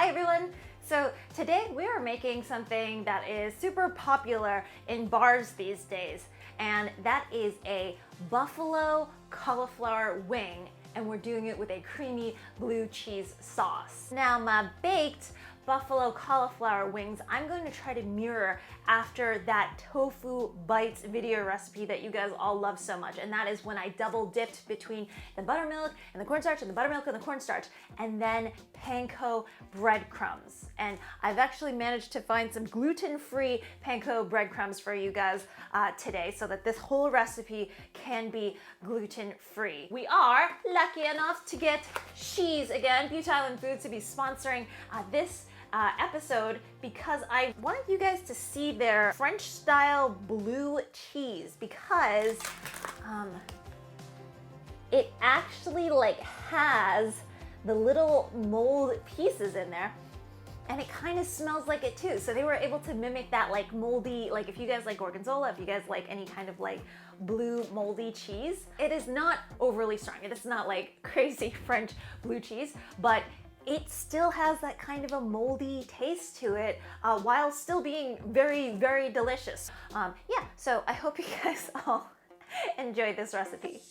Hi everyone! So today we are making something that is super popular in bars these days, and that is a buffalo cauliflower wing, and we're doing it with a creamy blue cheese sauce. Now my baked buffalo cauliflower wings, I'm going to try to mirror after that tofu bites video recipe that you guys all love so much, and that is when I double dipped between the buttermilk and the cornstarch and the buttermilk and the cornstarch, and then panko breadcrumbs. And I've actually managed to find some gluten-free panko breadcrumbs for you guys today so that this whole recipe can be gluten-free. We are lucky enough to get Sheese again, Butte Island Foods, to be sponsoring this episode because I wanted you guys to see their French style blue cheese, because it actually has the little mold pieces in there, and it kind of smells like it too. So they were able to mimic that moldy, if you guys like gorgonzola, if you guys like any kind of blue moldy cheese. It is not overly strong. It is not crazy French blue cheese, but it still has that kind of a moldy taste to it while still being very, very delicious. Yeah, so I hope you guys all enjoy this recipe.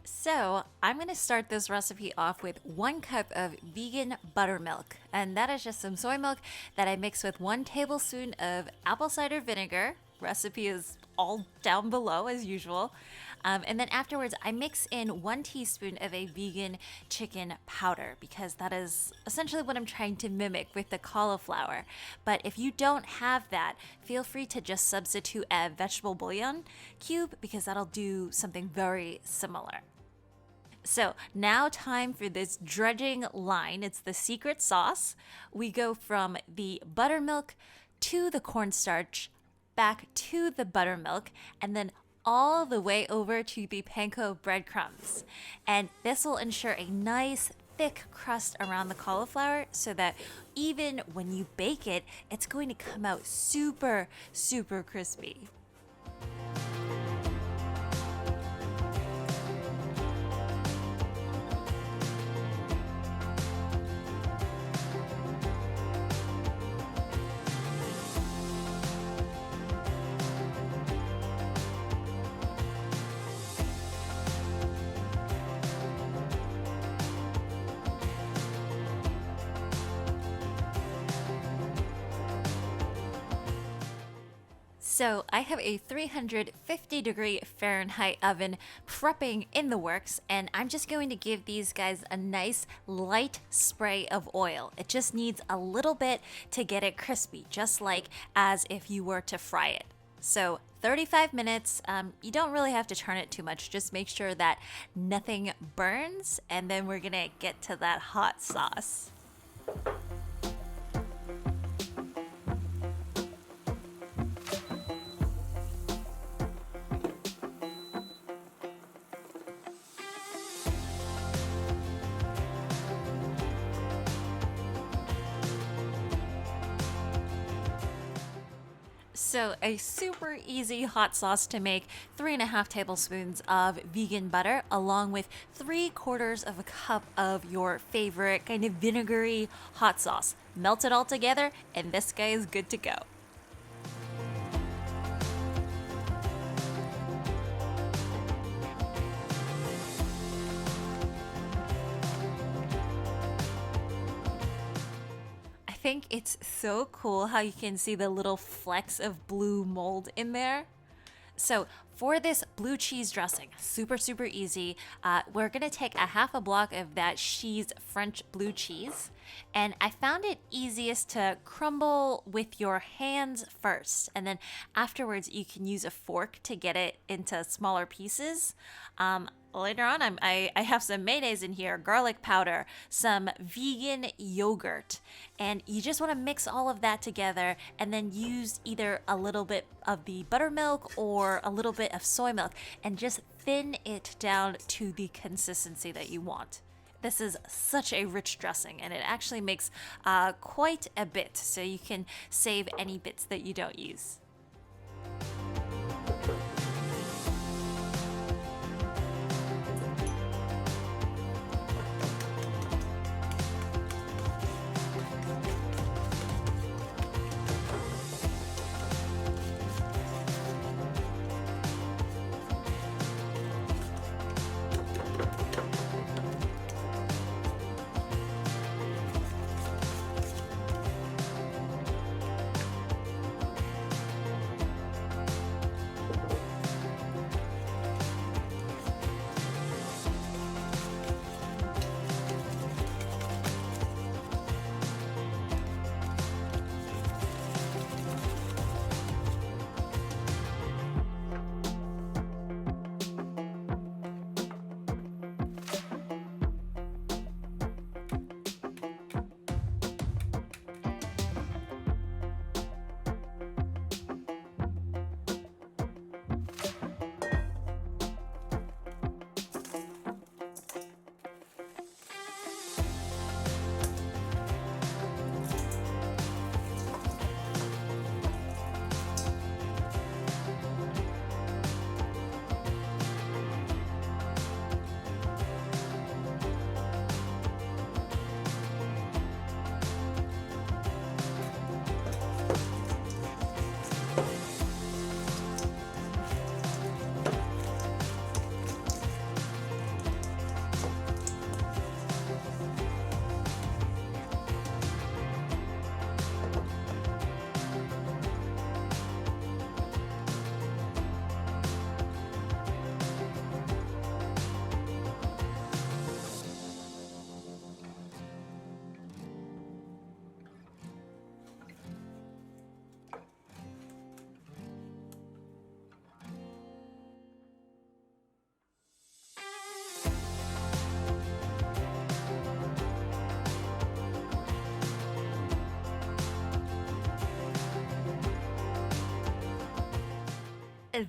So I'm going to start this recipe off with 1 cup of vegan buttermilk, and that is just some soy milk that I mix with 1 tablespoon of apple cider vinegar. Recipe is all down below as usual. And then afterwards I mix in 1 teaspoon of a vegan chicken powder, because that is essentially what I'm trying to mimic with the cauliflower. But if you don't have that, feel free to just substitute a vegetable bouillon cube, because that'll do something very similar. So now time for this dredging line. It's the secret sauce. We go from the buttermilk to the cornstarch, back to the buttermilk, and then all the way over to the panko breadcrumbs. And this will ensure a nice thick crust around the cauliflower so that even when you bake it, it's going to come out super, super crispy. So I have a 350-degree Fahrenheit oven prepping in the works, and I'm just going to give these guys a nice light spray of oil. It just needs a little bit to get it crispy, just like as if you were to fry it. So 35 minutes, you don't really have to turn it too much, just make sure that nothing burns, and then we're gonna get to that hot sauce. So a super easy hot sauce to make: 3.5 tablespoons of vegan butter, along with 3/4 of a cup of your favorite kind of vinegary hot sauce. Melt it all together, and this guy is good to go. I think it's so cool how you can see the little flecks of blue mold in there. So for this blue cheese dressing, super, super easy, we're gonna take a 1/2 block of that Sheese French blue cheese, and I found it easiest to crumble with your hands first, and then afterwards you can use a fork to get it into smaller pieces. Later on, I have some mayonnaise in here, garlic powder, some vegan yogurt, and you just want to mix all of that together and then use either a little bit of the buttermilk or a little bit of soy milk and just thin it down to the consistency that you want. This is such a rich dressing, and it actually makes quite a bit, so you can save any bits that you don't use.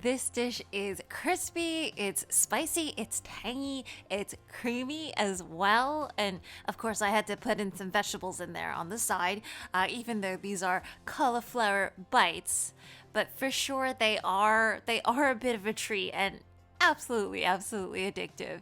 This dish is crispy, it's spicy, it's tangy, it's creamy as well. And of course, I had to put in some vegetables in there on the side, even though these are cauliflower bites. But for sure, they are a bit of a treat and absolutely, absolutely addictive.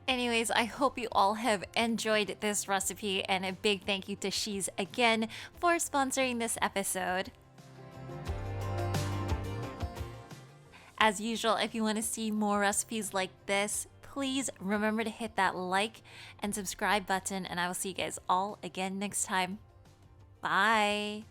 Anyways, I hope you all have enjoyed this recipe, and a big thank you to Sheese again for sponsoring this episode. As usual, if you want to see more recipes like this, please remember to hit that like and subscribe button, and I will see you guys all again next time. Bye!